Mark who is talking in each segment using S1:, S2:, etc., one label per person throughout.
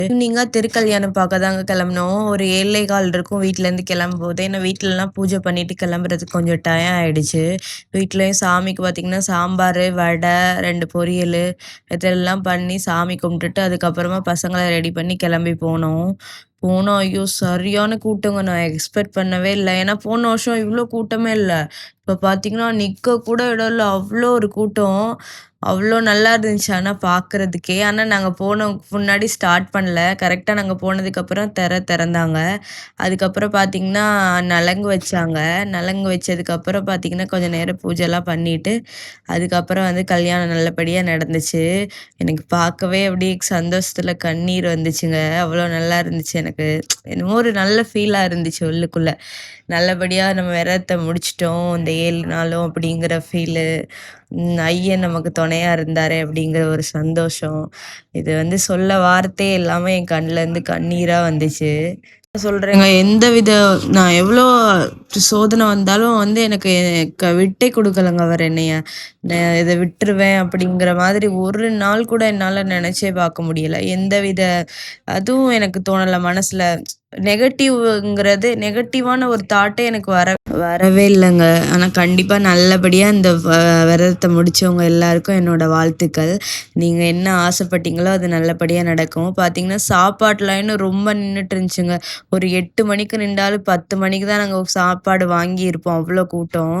S1: ஈவினிங்கா திருக்கல்யாணம் பார்க்க தாங்க கிளம்புனோம். ஒரு 7:15 இருக்கும் வீட்லேருந்து கிளம்பும்போது. ஏன்னா வீட்லலாம் பூஜை பண்ணிட்டு கிளம்புறதுக்கு கொஞ்சம் டயம் ஆயிடுச்சு. வீட்லயும் சாமிக்கு பார்த்தீங்கன்னா, சாம்பாரு, வடை, 2 பொரியலு இதெல்லாம் பண்ணி சாமி கும்பிட்டுட்டு, அதுக்கப்புறமா பசங்கள ரெடி பண்ணி கிளம்பி போனோம். ஐயோ! சரியான கூட்டங்க. நான் எக்ஸ்பெக்ட் பண்ணவே இல்ல. ஏன்னா போன வருஷம் இவ்ளோ கூட்டமே இல்ல. இப்ப பார்த்தீங்கன்னா, நிக்க கூட இடம் இல்ல. அவ்ளோ ஒரு கூட்டம். அவ்ளோ நல்லா இருந்துச்சு ஆனா பார்க்கறதுக்கே. ஆனா நாங்க முன்னாடி ஸ்டார்ட் பண்ணல. கரெக்ட்டா நாங்க போனதுக்கப்புறம் திறந்தாங்க. அதுக்கப்புறம் பார்த்தீங்கன்னா, நலங்கு வச்சாங்க. நலங்கு வச்சதுக்கப்புறம் பார்த்தீங்கன்னா, கொஞ்சம் நேரம் பூஜைலாம் பண்ணிட்டு, அதுக்கப்புறம் வந்து கல்யாணம் நல்லபடியா நடந்துச்சு. எனக்கு பார்க்கவே அப்படியே சந்தோஷத்துல கண்ணீர் வந்துச்சுங்க. அவ்வளோ நல்லா இருந்துச்சு எனக்கு. என்னமோ ஒரு நல்ல ஃபீலா இருந்துச்சு உள்ளுக்குள்ள. நல்லபடியா நம்ம விரதத்த முடிச்சுட்டோம். இந்த 7 நாளும் அப்படிங்கிற ஃபீலு. ஐயன் நமக்கு துணையா இருந்தாரே அப்படிங்கிற ஒரு சந்தோஷம். இது வந்து சொல்ல வார்த்தையே இல்லாம என் கண்லருந்து கண்ணீரா வந்துச்சு. சொல்றேங்க. நான் எவ்ளோ சோதனை வந்தாலும் வந்து எனக்கு விட்டே குடுக்கலங்க அவரு என்னைய. இத விட்டுருவேன் அப்படிங்கிற மாதிரி ஒரு நாள் கூட என்னால நெனச்சே பார்க்க முடியல. அதுவும் எனக்கு தோணல மனசுல. நெகட்டிவான ஒரு தாட்டே எனக்கு வரவே இல்லங்க. ஆனா கண்டிப்பா நல்லபடியா இந்த விரதத்த முடிச்சவங்க எல்லாருக்கும் என்னோட வாழ்த்துக்கள். நீங்க என்ன ஆசைப்பட்டீங்களோ அது நல்லபடியா நடக்கும். பார்த்தீங்கன்னா, சாப்பாட்டு லைன் ரொம்ப நின்னுட்டு இருந்துச்சுங்க. ஒரு 8 மணிக்கு நின்றாலும் 10 மணிக்கு தான் நாங்க சாப்பாடு வாங்கியிருப்போம். அவ்ளோ கூட்டம்.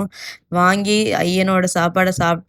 S1: வாங்கி ஐயனோட சாப்பாட சாப்பிட்டோம்.